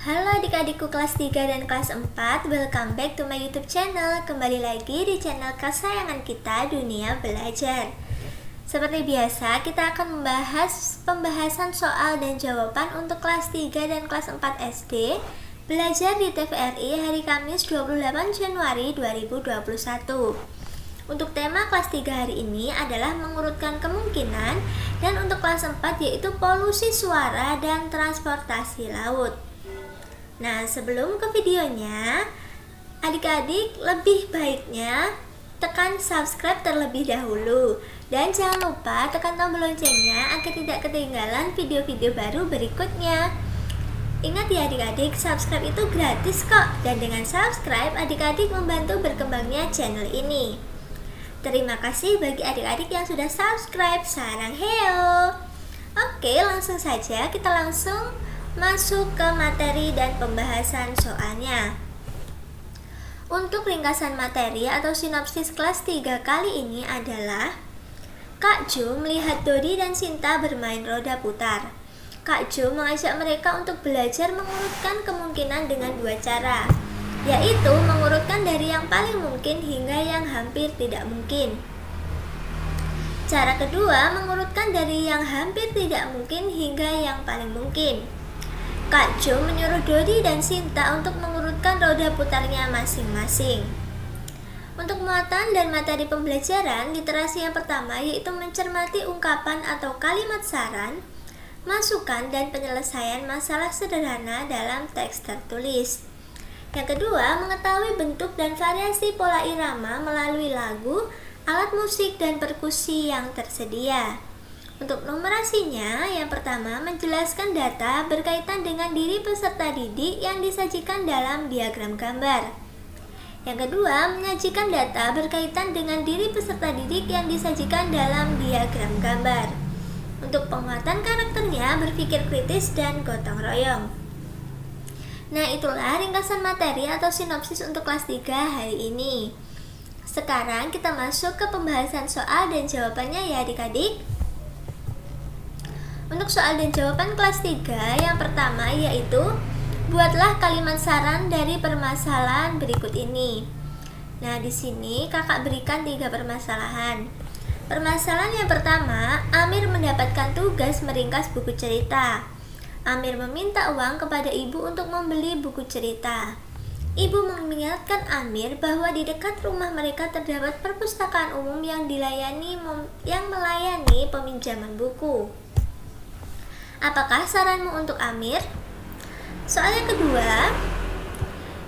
Halo adik-adikku kelas 3 dan kelas 4, welcome back to my YouTube channel. Kembali lagi di channel kesayangan kita, Dunia Belajar. Seperti biasa, kita akan membahas pembahasan soal dan jawaban untuk kelas 3 dan kelas 4 SD belajar di TVRI hari Kamis 28 Januari 2021. Untuk tema kelas 3 hari ini adalah mengurutkan kemungkinan, dan untuk kelas 4 yaitu polusi suara dan transportasi laut. Nah, sebelum ke videonya, adik-adik lebih baiknya tekan subscribe terlebih dahulu. Dan jangan lupa tekan tombol loncengnya agar tidak ketinggalan video-video baru berikutnya. Ingat ya adik-adik, subscribe itu gratis kok. Dan dengan subscribe, adik-adik membantu berkembangnya channel ini. Terima kasih bagi adik-adik yang sudah subscribe. Sarang heo. Oke, langsung saja kita langsung masuk ke materi dan pembahasan soalnya. Untuk ringkasan materi atau sinopsis kelas 3 kali ini adalah Kak Ju melihat Dodi dan Sinta bermain roda putar. Kak Ju mengajak mereka untuk belajar mengurutkan kemungkinan dengan dua cara, yaitu mengurutkan dari yang paling mungkin hingga yang hampir tidak mungkin. Cara kedua, mengurutkan dari yang hampir tidak mungkin hingga yang paling mungkin. Kak Jo menyuruh Dodi dan Sinta untuk mengurutkan roda putarnya masing-masing. Untuk muatan dan materi pembelajaran, literasi yang pertama yaitu mencermati ungkapan atau kalimat saran, masukan dan penyelesaian masalah sederhana dalam teks tertulis. Yang kedua, mengetahui bentuk dan variasi pola irama melalui lagu, alat musik dan perkusi yang tersedia. Untuk numerasinya, yang pertama menjelaskan data berkaitan dengan diri peserta didik yang disajikan dalam diagram gambar. Yang kedua, menyajikan data berkaitan dengan diri peserta didik yang disajikan dalam diagram gambar. Untuk penguatan karakternya, berpikir kritis dan gotong royong. Nah, itulah ringkasan materi atau sinopsis untuk kelas 3 hari ini. Sekarang kita masuk ke pembahasan soal dan jawabannya ya adik-adik. Untuk soal dan jawaban kelas 3, yang pertama yaitu buatlah kalimat saran dari permasalahan berikut ini. Nah, di sini kakak berikan 3 permasalahan. Permasalahan yang pertama, Amir mendapatkan tugas meringkas buku cerita. Amir meminta uang kepada ibu untuk membeli buku cerita. Ibu mengingatkan Amir bahwa di dekat rumah mereka terdapat perpustakaan umum yang melayani peminjaman buku. Apakah saranmu untuk Amir? Soal yang kedua,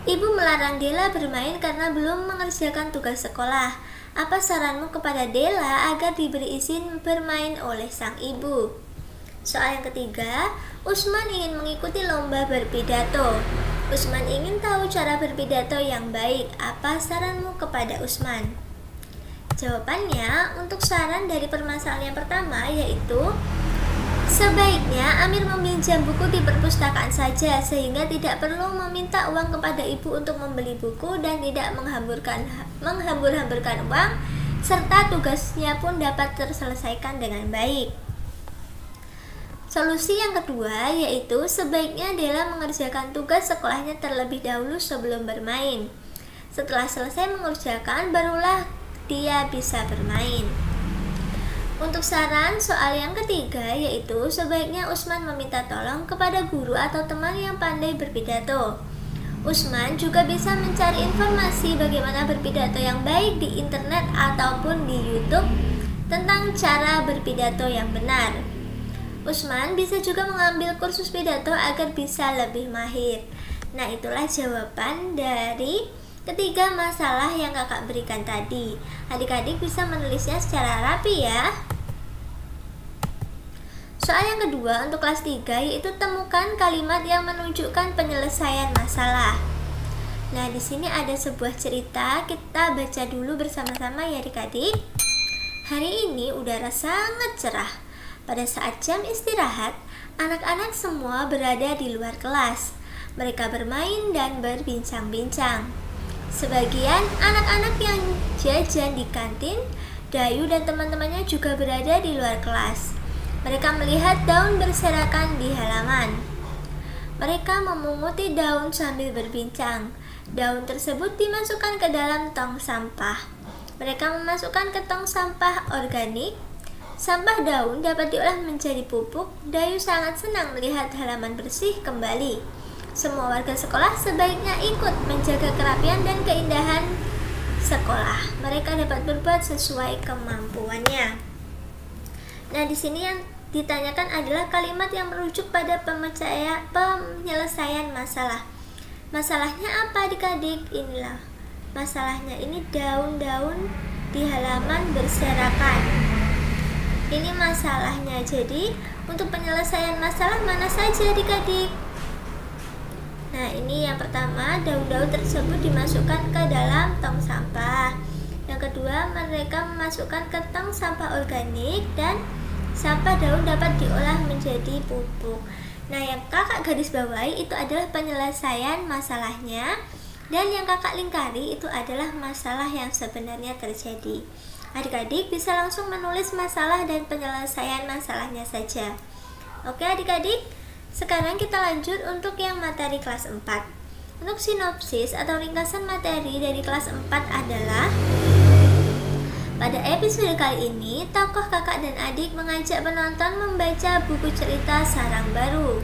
ibu melarang Dela bermain karena belum mengerjakan tugas sekolah. Apa saranmu kepada Dela agar diberi izin bermain oleh sang ibu? Soal yang ketiga, Usman ingin mengikuti lomba berpidato. Usman ingin tahu cara berpidato yang baik. Apa saranmu kepada Usman? Jawabannya, untuk saran dari permasalahan yang pertama yaitu sebaiknya Amir meminjam buku di perpustakaan saja sehingga tidak perlu meminta uang kepada ibu untuk membeli buku dan tidak menghambur-hamburkan uang, serta tugasnya pun dapat terselesaikan dengan baik. Solusi yang kedua yaitu sebaiknya Dela mengerjakan tugas sekolahnya terlebih dahulu sebelum bermain. Setelah selesai mengerjakan, barulah dia bisa bermain. Untuk saran soal yang ketiga yaitu sebaiknya Usman meminta tolong kepada guru atau teman yang pandai berpidato. Usman juga bisa mencari informasi bagaimana berpidato yang baik di internet ataupun di YouTube tentang cara berpidato yang benar. Usman bisa juga mengambil kursus pidato agar bisa lebih mahir. Nah, itulah jawaban dari ketiga masalah yang kakak berikan tadi. Adik-adik bisa menulisnya secara rapi ya. Soal yang kedua untuk kelas 3 yaitu temukan kalimat yang menunjukkan penyelesaian masalah. Nah, di sini ada sebuah cerita, kita baca dulu bersama-sama ya adik-adik. Hari ini udara sangat cerah. Pada saat jam istirahat, anak-anak semua berada di luar kelas. Mereka bermain dan berbincang-bincang. Sebagian anak-anak yang jajan di kantin, Dayu dan teman-temannya juga berada di luar kelas. Mereka melihat daun berserakan di halaman. Mereka memunguti daun sambil berbincang. Daun tersebut dimasukkan ke dalam tong sampah. Mereka memasukkan ke tong sampah organik. Sampah daun dapat diolah menjadi pupuk. Dayu sangat senang melihat halaman bersih kembali. Semua warga sekolah sebaiknya ikut menjaga kerapian dan keindahan sekolah. Mereka dapat berbuat sesuai kemampuannya. Nah, di sini yang ditanyakan adalah kalimat yang merujuk pada penyelesaian masalah. Masalahnya apa adik-adik? Inilah masalahnya, ini daun-daun di halaman berserakan. Ini masalahnya. Jadi untuk penyelesaian masalah mana saja adik-adik? Nah, ini yang pertama, daun-daun tersebut dimasukkan ke dalam tong sampah. Yang kedua, mereka memasukkan ke tong sampah organik dan sampah daun dapat diolah menjadi pupuk. Nah, yang kakak garis bawahi itu adalah penyelesaian masalahnya, dan yang kakak lingkari itu adalah masalah yang sebenarnya terjadi. Adik-adik bisa langsung menulis masalah dan penyelesaian masalahnya saja. Oke adik-adik, sekarang kita lanjut untuk yang materi kelas 4. Untuk sinopsis atau ringkasan materi dari kelas 4 adalah: pada episode kali ini, tokoh kakak dan adik mengajak penonton membaca buku cerita Sarang Baru.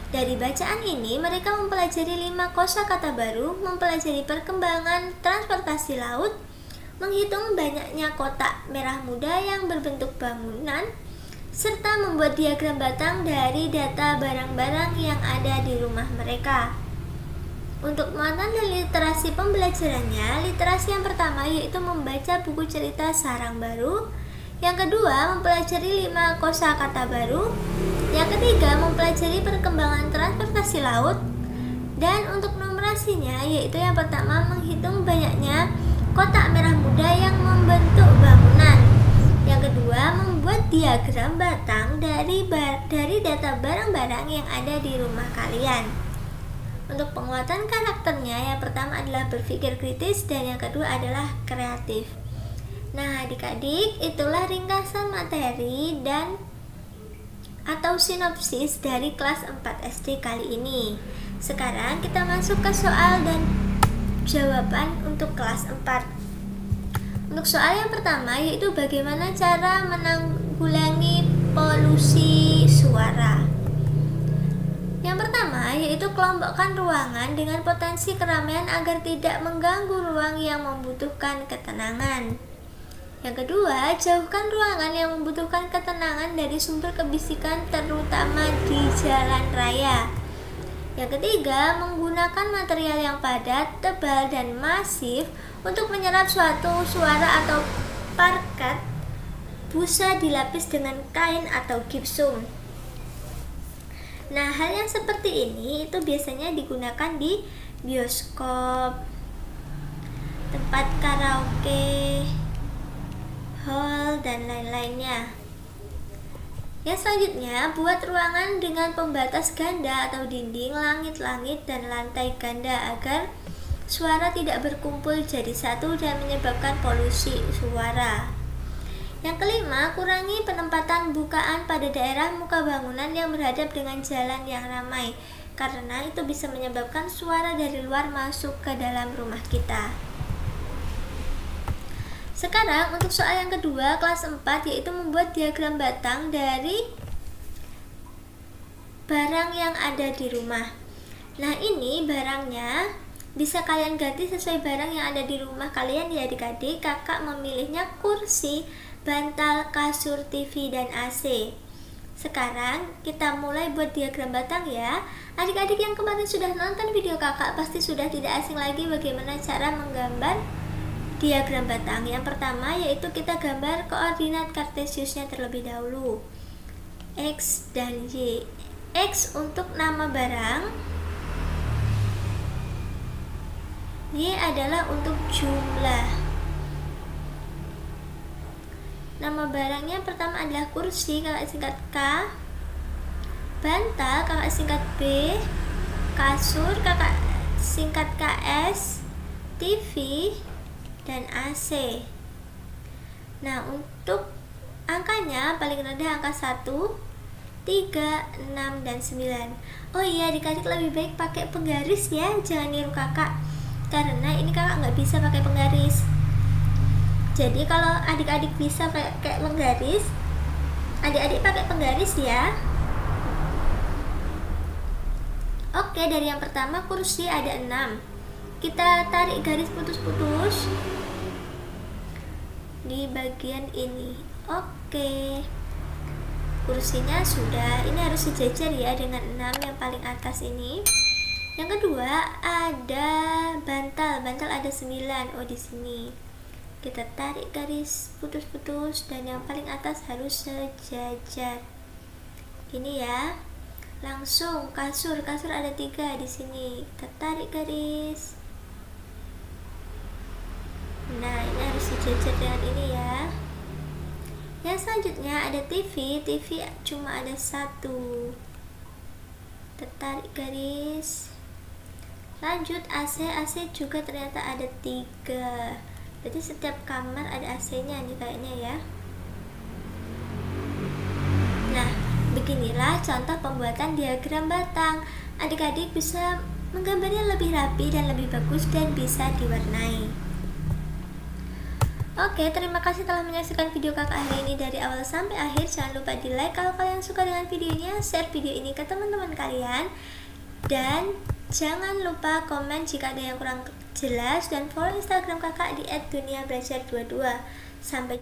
Dari bacaan ini, mereka mempelajari 5 kosakata baru, mempelajari perkembangan transportasi laut, menghitung banyaknya kotak merah muda yang berbentuk bangunan, serta membuat diagram batang dari data barang-barang yang ada di rumah mereka. Untuk muatan dan literasi pembelajarannya, literasi yang pertama yaitu membaca buku cerita Sarang Baru. Yang kedua, mempelajari 5 kosakata baru. Yang ketiga, mempelajari perkembangan transportasi laut. Dan untuk numerasinya, yaitu yang pertama, menghitung banyaknya kotak merah muda yang membentuk bangunan. Yang kedua, membuat diagram batang dari data barang-barang yang ada di rumah kalian. Untuk penguatan karakternya, yang pertama adalah berpikir kritis dan yang kedua adalah kreatif. Nah, adik-adik, itulah ringkasan materi dan atau sinopsis dari kelas 4 SD kali ini. Sekarang kita masuk ke soal dan jawaban untuk kelas 4. Untuk soal yang pertama yaitu bagaimana cara menanggulangi polusi suara. Yang pertama yaitu kelompokkan ruangan dengan potensi keramaian agar tidak mengganggu ruang yang membutuhkan ketenangan. Yang kedua, jauhkan ruangan yang membutuhkan ketenangan dari sumber kebisikan terutama di jalan raya. Yang ketiga, menggunakan material yang padat, tebal, dan masif untuk menyerap suatu suara atau parket busa dilapis dengan kain atau gipsum. Nah, hal yang seperti ini itu biasanya digunakan di bioskop, tempat karaoke, hall, dan lain-lainnya. Yang selanjutnya, buat ruangan dengan pembatas ganda atau dinding, langit-langit, dan lantai ganda agar suara tidak berkumpul jadi satu dan menyebabkan polusi suara. Yang kelima, kurangi penempatan bukaan pada daerah muka bangunan yang berhadap dengan jalan yang ramai, karena itu bisa menyebabkan suara dari luar masuk ke dalam rumah kita. Sekarang untuk soal yang kedua kelas 4 yaitu membuat diagram batang dari barang yang ada di rumah. Nah, ini barangnya bisa kalian ganti sesuai barang yang ada di rumah kalian ya adik-adik. Kakak memilihnya kursi, bantal, kasur, TV, dan AC. Sekarang kita mulai buat diagram batang ya. Adik-adik yang kemarin sudah nonton video kakak pasti sudah tidak asing lagi bagaimana cara menggambar diagram batang. Yang pertama yaitu kita gambar koordinat kartesiusnya terlebih dahulu, X dan Y. X untuk nama barang, Y adalah untuk jumlah. Nama barangnya pertama adalah kursi, kakak singkat K. Bantal, kakak singkat B. Kasur, kakak singkat KS. TV, dan AC. Nah, untuk angkanya paling rendah angka 1, 3, 6, dan 9. Oh iya, adik-adik lebih baik pakai penggaris ya, jangan niru kakak, karena ini kakak nggak bisa pakai penggaris. Jadi kalau adik-adik bisa pakai penggaris, adik-adik pakai penggaris ya. Oke, dari yang pertama kursi ada 6. Kita tarik garis putus-putus di bagian ini. Oke, kursinya sudah, ini harus sejajar ya dengan 6 yang paling atas ini. Yang kedua ada bantal ada 9. Oh, di sini kita tarik garis putus-putus dan yang paling atas harus sejajar. Ini ya. Langsung kasur ada 3 di sini. Kita tarik garis. Nah, ini harus sejajar dengan ini ya. Yang selanjutnya ada TV cuma ada 1. Kita tarik garis. Lanjut AC juga ternyata ada 3. Berarti setiap kamar ada AC-nya nih kayaknya ya. Nah, beginilah contoh pembuatan diagram batang. Adik-adik bisa menggambarnya lebih rapi dan lebih bagus dan bisa diwarnai. Oke, terima kasih telah menyaksikan video kakak hari ini dari awal sampai akhir. Jangan lupa di like kalau kalian suka dengan videonya, share video ini ke teman-teman kalian, dan jangan lupa komen jika ada yang kurang jelas, dan follow Instagram kakak di @duniabelajar22. Sampai